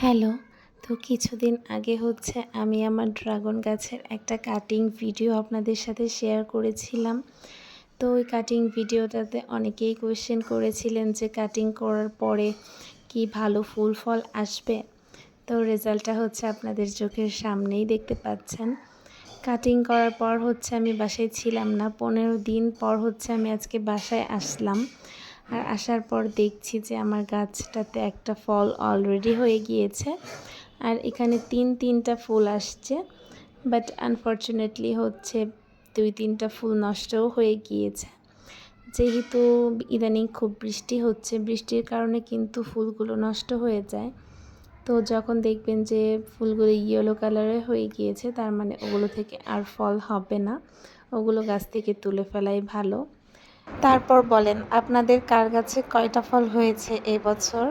Hello. তো কিছুদিন আগে আমি আমার ড্রাগন গাছের একটা কাটিং ভিডিও আপনাদের সাথে শেয়ার করেছিলাম। তো ওই কাটিং ভিডিওটাতে অনেকেই কোয়েশ্চেন করেছিলেন যে কাটিং করার পরে কি ভালো ফুল ফল আসবে। তো রেজাল্টটা আপনাদের চোখের সামনেই দেখতে পাচ্ছেন। কাটিং করার পর আমি বাসায় ছিলাম না, 15 দিন পর আমি আজকে বাসায় আসলাম। আর আসার পর দেখছি যে আমার গাছটাতে একটা ফল অলরেডি হয়ে গিয়েছে, আর এখানে তিনটা ফুল আসছে। বাট আনফর্চুনেটলি 2-3টা ফুল নষ্টও হয়ে গিয়েছে। যেহেতু ইদানিং খুব বৃষ্টি হচ্ছে, বৃষ্টির কারণে কিন্তু ফুলগুলো নষ্ট হয়ে যায়। তো যখন দেখবেন যে ফুলগুলো ইয়েলো কালারের হয়ে গিয়েছে, তার মানে ওগুলো থেকে আর ফল হবে না, ওগুলো গাছ থেকে তুলে ফেলাই ভালো। তারপর বলেন, আপনাদের কার গাছে কয়টা ফল হয়েছে এবছর?